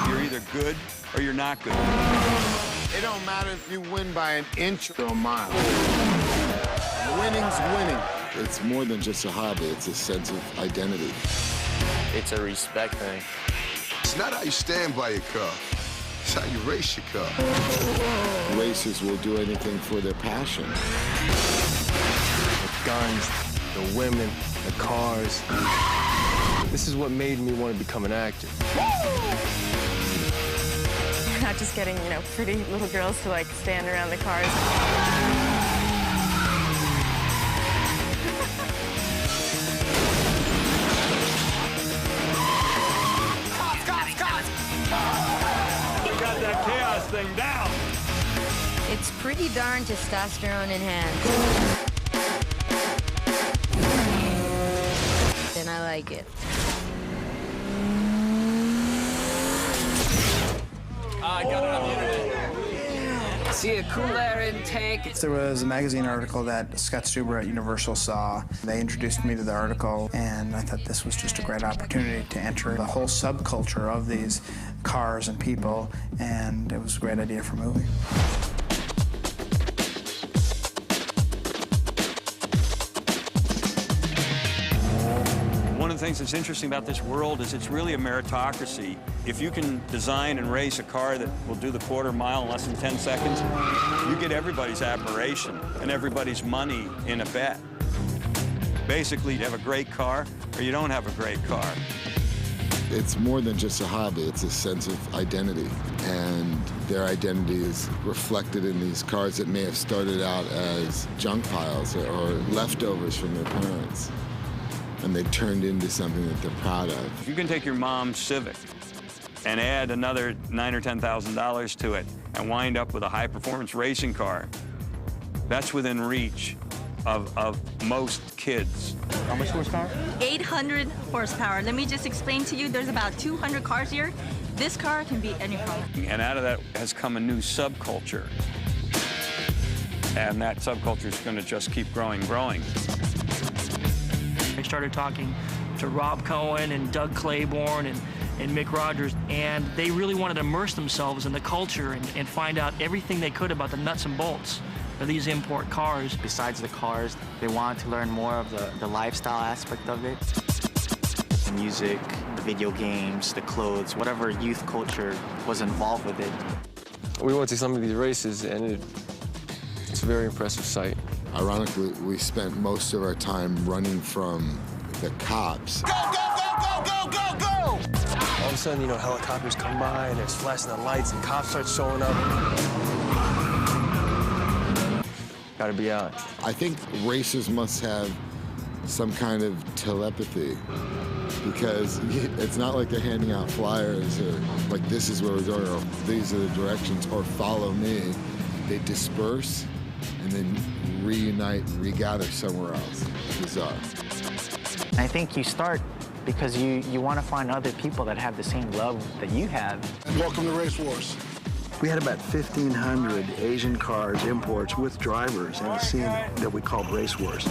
You're either good or you're not good. It don't matter if you win by an inch or a mile. Winning's winning. It's more than just a hobby, it's a sense of identity. It's a respect thing. It's not how you stand by your car. It's how you race your car. Racers will do anything for their passion. The guns, the women, the cars. This is what made me want to become an actor. We're not just getting, pretty little girls to, stand around the cars. Got that chaos thing down. It's pretty darn testosterone enhanced. And I like it. I got it on the internet. See a cool air intake. There was a magazine article that Scott Stuber at Universal saw. They introduced me to the article, and I thought this was just a great opportunity to enter the whole subculture of these cars and people, and it was a great idea for a movie. One of the things that's interesting about this world is it's really a meritocracy. If you can design and race a car that will do the quarter mile in less than 10 seconds, you get everybody's admiration and everybody's money in a bet. Basically, you have a great car or you don't have a great car. It's more than just a hobby, it's a sense of identity. And their identity is reflected in these cars that may have started out as junk piles or leftovers from their parents. And they turned into something that they're proud of. You can take your mom's Civic and add another $9,000 or $10,000 to it and wind up with a high-performance racing car. That's within reach of most kids. How much horsepower? 800 horsepower. Let me just explain to you, there's about 200 cars here. This car can beat any car. And out of that has come a new subculture. And that subculture is going to just keep growing. I started talking to Rob Cohen and Doug Claiborne and Mick Rogers, and they really wanted to immerse themselves in the culture and find out everything they could about the nuts and bolts of these import cars. Besides the cars, they wanted to learn more of the lifestyle aspect of it. The music, the video games, the clothes, whatever youth culture was involved with it. We went to some of these races, and it's a very impressive sight. Ironically, we spent most of our time running from the cops. Go, go, go, go, go, go, go! All of a sudden, helicopters come by, and there's flashing the lights, and cops start showing up. Gotta be out. I think racers must have some kind of telepathy, because it's not like they're handing out flyers or like, this is where we're going, or these are the directions, or follow me. They disperse and then reunite and regather somewhere else. Bizarre. I think you start because you want to find other people that have the same love that you have. Welcome to Race Wars. We had about 1,500 Asian cars, imports, with drivers in a scene that we called Race Wars.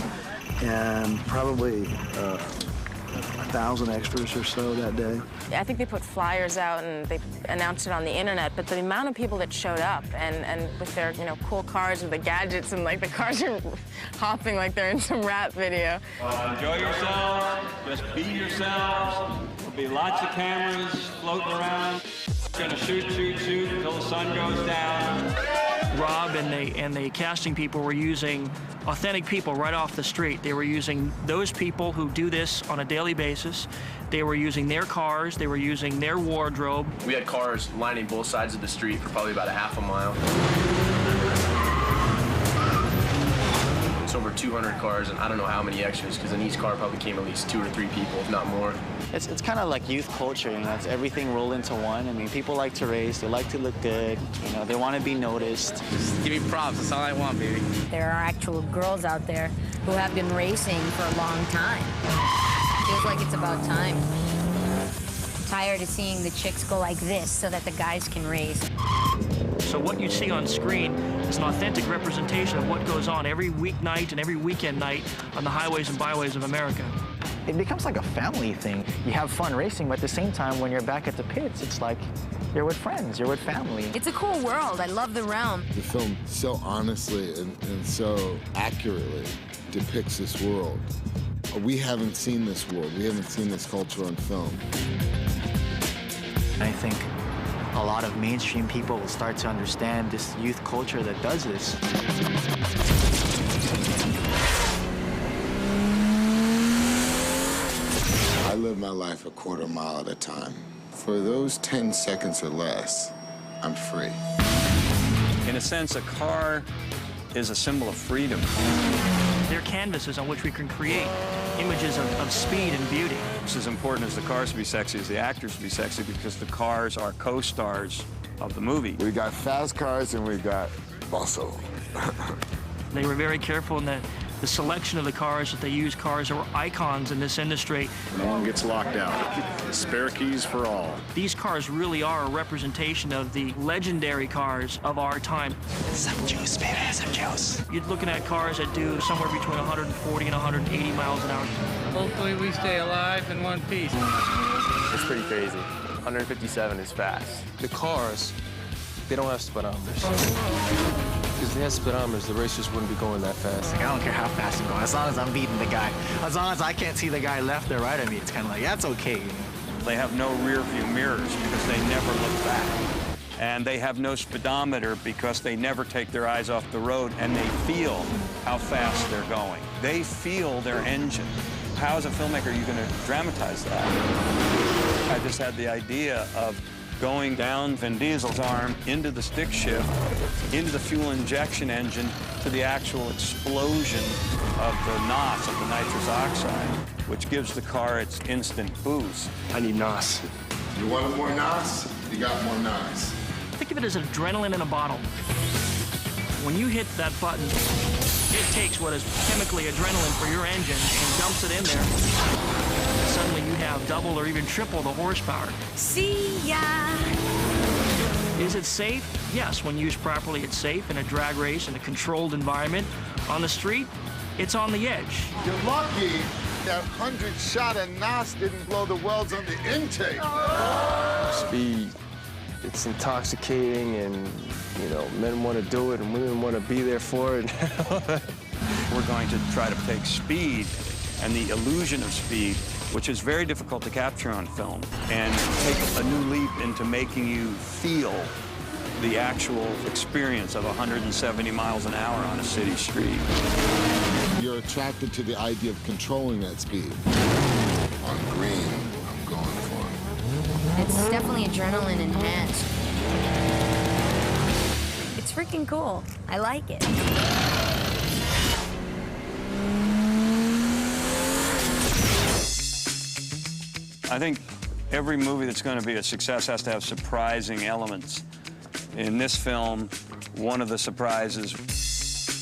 And probably 1,000 extras or so that day. I think they put flyers out and they announced it on the internet, but the amount of people that showed up and with their, cool cars with the gadgets and the cars are hopping like they're in some rap video. Enjoy yourselves, just be yourselves. There'll be lots of cameras floating around. Gonna shoot until the sun goes down. Rob and the casting people were using authentic people right off the street. They were using those people who do this on a daily basis. They were using their cars. They were using their wardrobe. We had cars lining both sides of the street for probably about a half a mile. It's over 200 cars, and I don't know how many extras, because in each car probably came at least 2 or 3 people, if not more. It's kind of like youth culture, it's everything rolled into one. I mean, people like to race, they like to look good, they want to be noticed. Just give me props, that's all I want, baby. There are actual girls out there who have been racing for a long time. Feels like it's about time. I'm tired of seeing the chicks go like this so that the guys can race. So what you see on screen is an authentic representation of what goes on every weeknight and every weekend night on the highways and byways of America. It becomes like a family thing. You have fun racing, but at the same time, when you're back at the pits, it's like you're with friends, you're with family. It's a cool world. I love the realm. The film so honestly and so accurately depicts this world. We haven't seen this world. We haven't seen this culture on film. I think a lot of mainstream people will start to understand this youth culture that does this. I live my life a quarter mile at a time. For those 10 seconds or less, I'm free. In a sense, a car is a symbol of freedom. They're canvases on which we can create images of speed and beauty. It's as important as the cars to be sexy as the actors to be sexy, because the cars are co-stars of the movie. We got fast cars and we got muscle. They were very careful in the selection of the cars that they used, cars that were icons in this industry. No one gets locked out. Spare keys for all. These cars really are a representation of the legendary cars of our time. Some juice, baby, some juice. You're looking at cars that do somewhere between 140 and 180 miles an hour. Hopefully we stay alive in one piece. It's pretty crazy. 157 is fast. The cars, they don't have speedometers. Because if they had speedometers, the racers wouldn't be going that fast. Like, I don't care how fast I'm going, as long as I'm beating the guy. As long as I can't see the guy left or right of me, it's kind of like, that's okay. They have no rear view mirrors because they never look back. And they have no speedometer because they never take their eyes off the road, and they feel how fast they're going. They feel their engine. How, as a filmmaker, are you going to dramatize that? I just had the idea of going down Vin Diesel's arm into the stick shift, into the fuel injection engine, to the actual explosion of the NOS, of the nitrous oxide, which gives the car its instant boost. I need NOS. You want more NOS? You got more NOS. Think of it as adrenaline in a bottle. When you hit that button, it takes what is chemically adrenaline for your engine and dumps it in there. Suddenly you have double or even triple the horsepower. See ya! Is it safe? Yes, when used properly, it's safe in a drag race in a controlled environment. On the street, it's on the edge. You're lucky that 100 shot of NOS didn't blow the welds on the intake. Speed, it's intoxicating, and, you know, men want to do it and women want to be there for it. We're going to try to take speed and the illusion of speed, which is very difficult to capture on film, and take a new leap into making you feel the actual experience of 170 miles an hour on a city street. You're attracted to the idea of controlling that speed. On green, I'm going for it. It's definitely adrenaline enhanced. It's freaking cool. I like it. I think every movie that's going to be a success has to have surprising elements. In this film, one of the surprises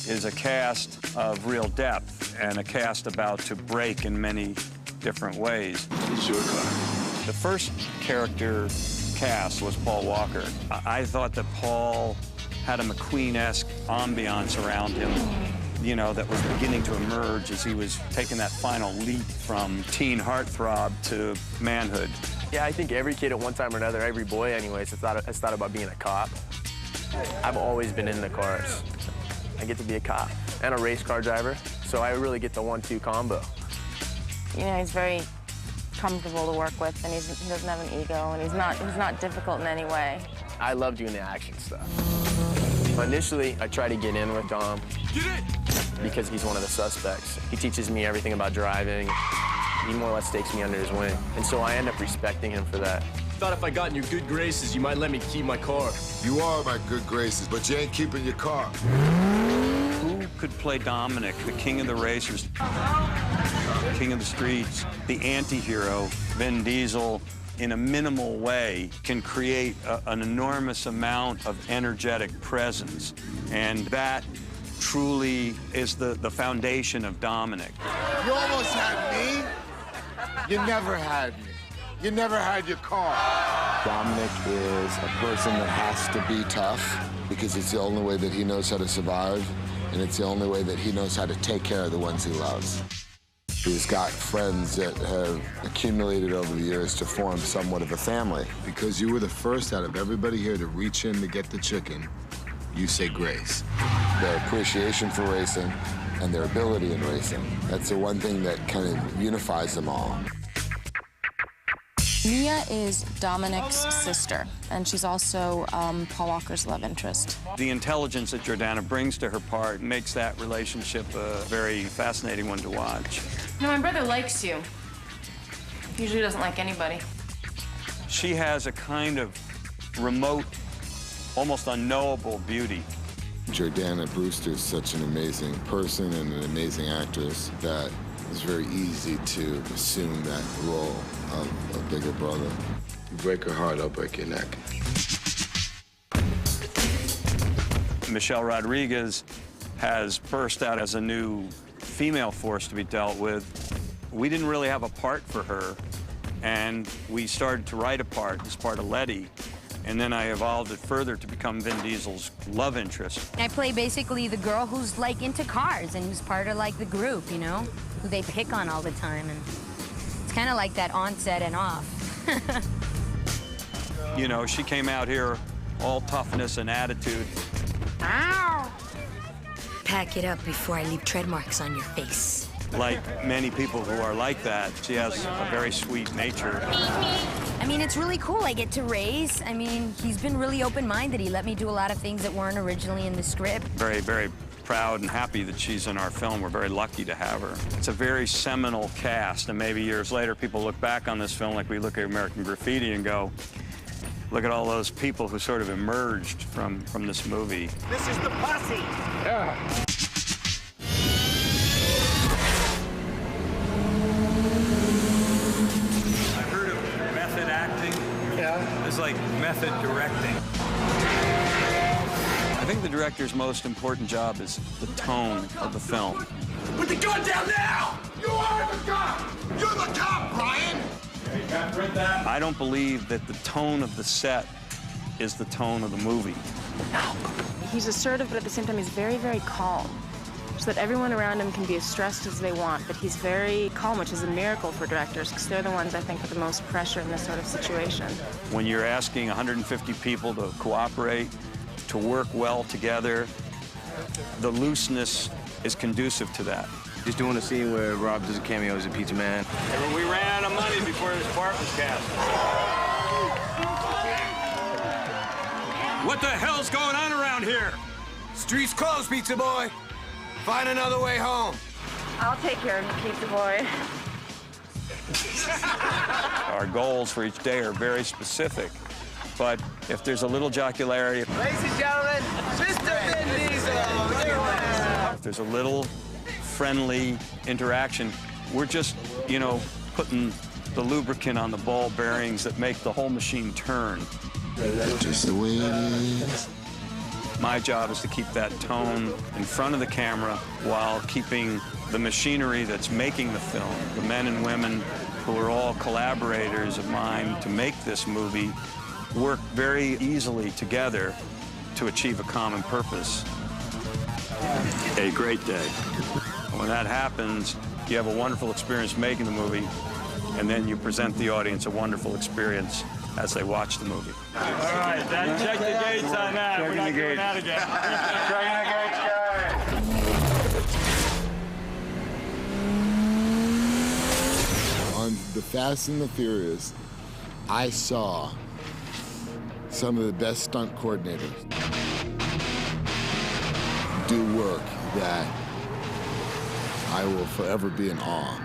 is a cast of real depth and a cast about to break in many different ways. It's your car. The first character cast was Paul Walker. I thought that Paul had a McQueen-esque ambiance around him, you know, that was beginning to emerge as he was taking that final leap from teen heartthrob to manhood. Yeah, I think every kid at one time or another, every boy anyways, has thought about being a cop. I've always been into cars. I get to be a cop and a race car driver, so I really get the 1-2 combo. You know, he's very comfortable to work with, and he doesn't have an ego, and he's not difficult in any way. I love doing the action stuff. Initially, I tried to get in with Dom because he's one of the suspects. He teaches me everything about driving. He more or less takes me under his wing, and so I end up respecting him for that. Thought if I got in your good graces, you might let me keep my car. You are my good graces, but you ain't keeping your car. Who could play Dominic, the king of the racers, king of the streets, the anti-hero? Vin Diesel, in a minimal way, can create an enormous amount of energetic presence, and that truly is the foundation of Dominic. You almost had me. You never had me. You never had your car. Dominic is a person that has to be tough because it's the only way that he knows how to survive, and it's the only way that he knows how to take care of the ones he loves. He's got friends that have accumulated over the years to form somewhat of a family. Because you were the first out of everybody here to reach in to get the chicken, you say grace. Their appreciation for racing and their ability in racing, that's the one thing that kind of unifies them all. Mia is Dominic's sister, and she's also Paul Walker's love interest. The intelligence that Jordana brings to her part makes that relationship a very fascinating one to watch. You know, my brother likes you. Usually doesn't like anybody. She has a kind of remote, almost unknowable beauty. Jordana Brewster's such an amazing person and an amazing actress that it's very easy to assume that role of a bigger brother. You break her heart, I'll break your neck. Michelle Rodriguez has burst out as a new female force to be dealt with. We didn't really have a part for her, and we started to write a part as part of Letty, and then I evolved it further to become Vin Diesel's love interest. I play basically the girl who's like into cars and who's part of like the group, you know, who they pick on all the time, and it's kind of like that on-set and off. You know, she came out here all toughness and attitude. Ow! Pack it up before I leave tread marks on your face. Like many people who are like that, she has a very sweet nature. I mean, it's really cool. I get to race. I mean, he's been really open-minded. He let me do a lot of things that weren't originally in the script. Very, very proud and happy that she's in our film. We're very lucky to have her. It's a very seminal cast, and maybe years later people look back on this film like we look at American Graffiti and go, look at all those people who sort of emerged from this movie. This is the posse! Yeah. I've heard of method acting. Yeah. It's like method directing. I think the director's most important job is the tone of the film. Put the gun down now! You are the cop! You're the cop, Brian! I don't believe that the tone of the set is the tone of the movie. He's assertive, but at the same time, he's very, very calm. So that everyone around him can be as stressed as they want, but he's very calm, which is a miracle for directors, because they're the ones, I think, with the most pressure in this sort of situation. When you're asking 150 people to cooperate, to work well together, the looseness is conducive to that. He's doing a scene where Rob does a cameo as a pizza man. We ran out of money before this part was cast. What the hell's going on around here? Street's closed, pizza boy. Find another way home. I'll take care of you, pizza boy. Our goals for each day are very specific, but if there's a little jocularity, Ladies and gentlemen, Mr. Vin Diesel. if there's a little friendly interaction, we're just, you know, putting the lubricant on the ball bearings that make the whole machine turn. Just the way it is. My job is to keep that tone in front of the camera while keeping the machinery that's making the film, the men and women who are all collaborators of mine to make this movie, work very easily together to achieve a common purpose. A great day. When that happens, you have a wonderful experience making the movie, and then you present the audience a wonderful experience as they watch the movie. All right, check the gates on that. We're not doing that again. On The Fast and the Furious, I saw some of the best stunt coordinators do work that I will forever be in awe.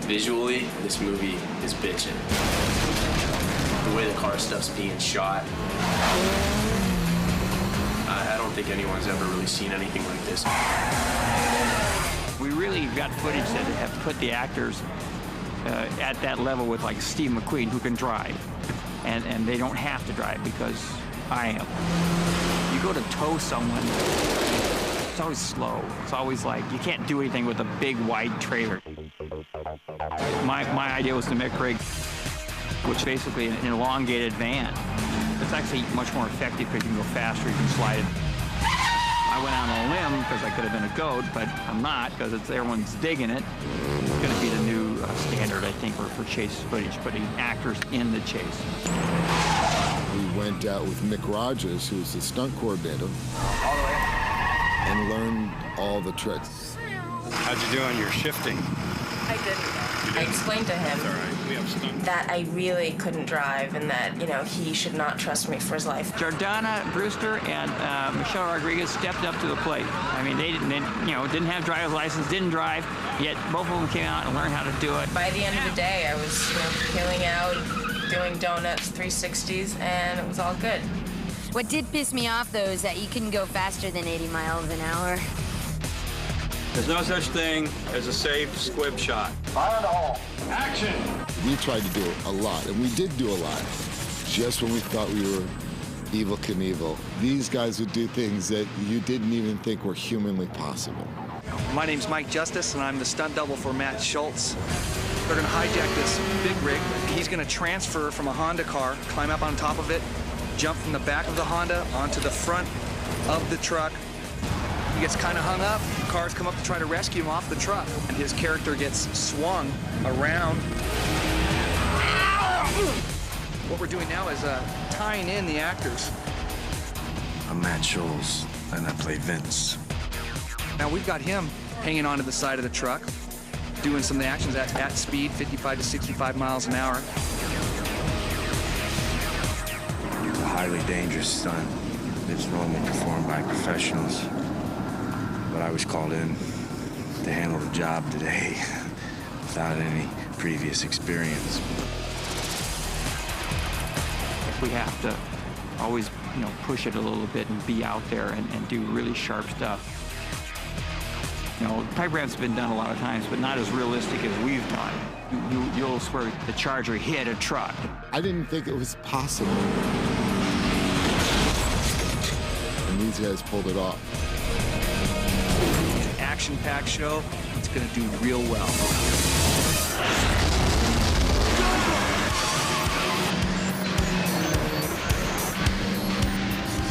Visually, this movie is bitchin'. The way the car stuff's being shot, I don't think anyone's ever really seen anything like this. We really got footage that have put the actors at that level with like Steve McQueen, who can drive, and they don't have to drive because I am. You go to tow someone, it's always slow. It's always like you can't do anything with a big wide trailer. My idea was to make rig, which is basically an elongated van. It's actually much more effective because you can go faster, you can slide it. I went out on a limb because I could have been a goat, but I'm not because everyone's digging it. It's going to be the new standard, I think, for chase footage, putting actors in the chase. We went out with Mick Rogers, who's the stunt coordinator, All the way. and learned all the tricks. How'd you do on your shifting? I didn't. I explained to him that I really couldn't drive and that, you know, he should not trust me for his life. Jordana Brewster and Michelle Rodriguez stepped up to the plate. I mean, they didn't have driver's license, didn't drive, yet both of them came out and learned how to do it. By the end of the day, I was, you know, peeling out, doing donuts, 360s, and it was all good. What did piss me off, though, is that you couldn't go faster than 80 miles an hour. There's no such thing as a safe squib shot. Fire in the hole. Action! We tried to do a lot, and we did do a lot. Just when we thought we were Evel Knievel, these guys would do things that you didn't even think were humanly possible. My name's Mike Justice, and I'm the stunt double for Matt Schultz. They're gonna hijack this big rig. He's gonna transfer from a Honda car, climb up on top of it, jump from the back of the Honda onto the front of the truck. He gets kind of hung up. Cars come up to try to rescue him off the truck, and his character gets swung around. What we're doing now is tying in the actors. I'm Matt Schultz, and I play Vince. Now we've got him hanging onto the side of the truck, doing some of the actions at speed, 55 to 65 miles an hour. It's a highly dangerous stunt. It's normally performed by professionals. But I was called in to handle the job today without any previous experience. We have to always, push it a little bit and be out there and do really sharp stuff. Type ramps have been done a lot of times, but not as realistic as we've done. You'll swear the Charger hit a truck. I didn't think it was possible. And these guys pulled it off. Action-packed show, it's gonna do real well.